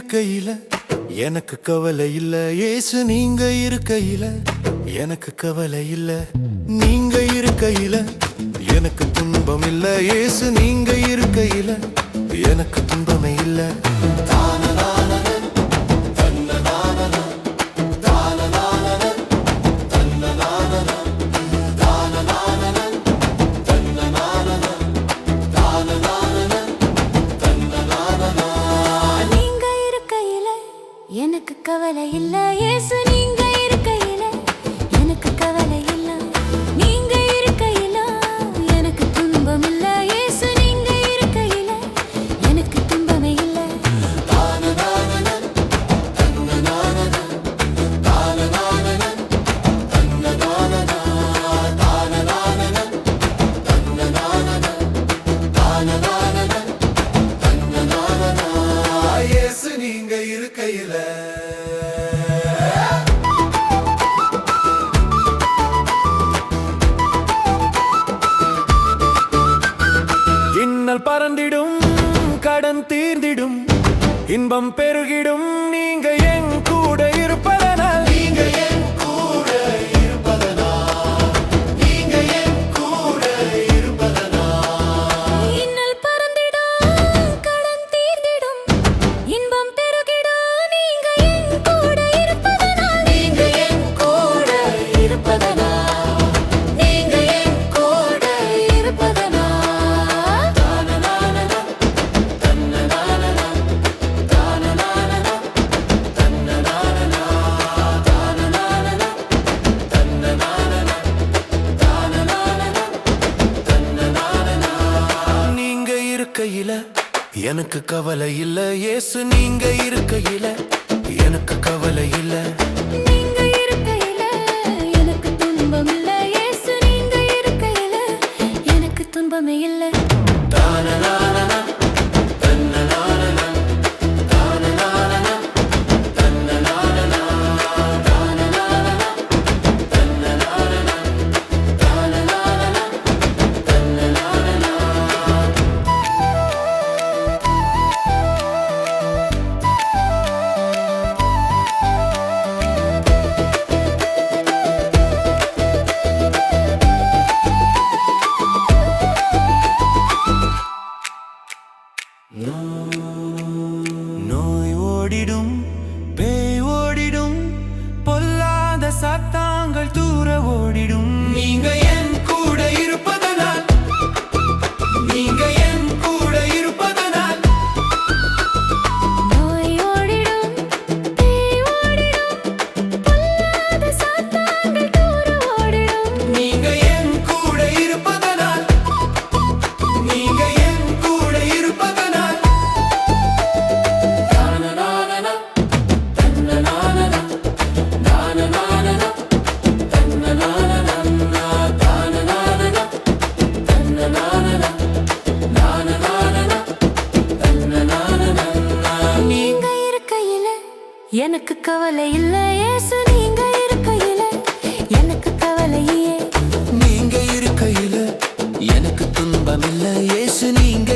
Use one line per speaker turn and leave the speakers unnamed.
இருக்கையில எனக்கு கவலை இல்ல. இயேசு நீங்க இருக்கையில எனக்கு கவலை இல்ல. நீங்க இருக்கையில எனக்கு துன்பம் இல்ல. இயேசு நீங்க இருக்கையில எனக்கு துன்பமே இல்ல.
எனக்கு கவலை இல்ல. இயேசு நீங்க இருக்கையில எனக்கு கவலை இல்ல. நீங்க இருக்கையில எனக்கு துன்பம் இல்ல. இயேசு நீங்க இருக்கையில எனக்கு துன்பமே இல்ல.
இயேசு நீங்க இருக்கையில இன்னல் பறந்திடும், கடன் தீர்ந்திடும், இன்பம் பெருகிடும். நீங்க என் கூட இருப்பதனால், நீங்க என் கூட இருப்பதனால், நீங்க என் கூட இருப்பதனால்.
இன்னல் பறந்திடும், கடன் தீர்ந்திடும், இன்பம் பெருகிடும். நீங்க என் கூட இருப்பதனால், நீங்க என் கூட இருப்பதனால், நீங்க என் கூட இருப்பதனால்.
நீங்க இருக்கையில எனக்கு கவலை இல்ல. இயேசு நீங்க இருக்கையில எனக்கு கவலை இல்ல.
நீங்க இருக்கையில எனக்கு துன்பம் இல்ல. இயேசு நீங்க இருக்கையில எனக்கு துன்பமே இல்ல.
நோய் ஓடிடும், பேய் ஓடிடும், பொல்லாத சாத்தாங்கள் தூர ஓடிடும். நீங்க என் கூட இருப்பதனால், நீங்க என் கூட இருப்பதனால்.
நோய் ஓடிடும், பேய் ஓடிடும், பொல்லாத சாத்தான்கள் தூர ஓடிடும்.
நீங்க என் கூட இருப்பதனால், நீங்க என் கூட இருப்பதனால்.
நீங்க இருக்கையில எனக்கு கவலை இல்ல. இயேசு நீங்க இருக்கையில எனக்கு கவலையே.
நீங்க இருக்கையில எனக்கு துன்பம் இல்ல. இயேசு நீங்க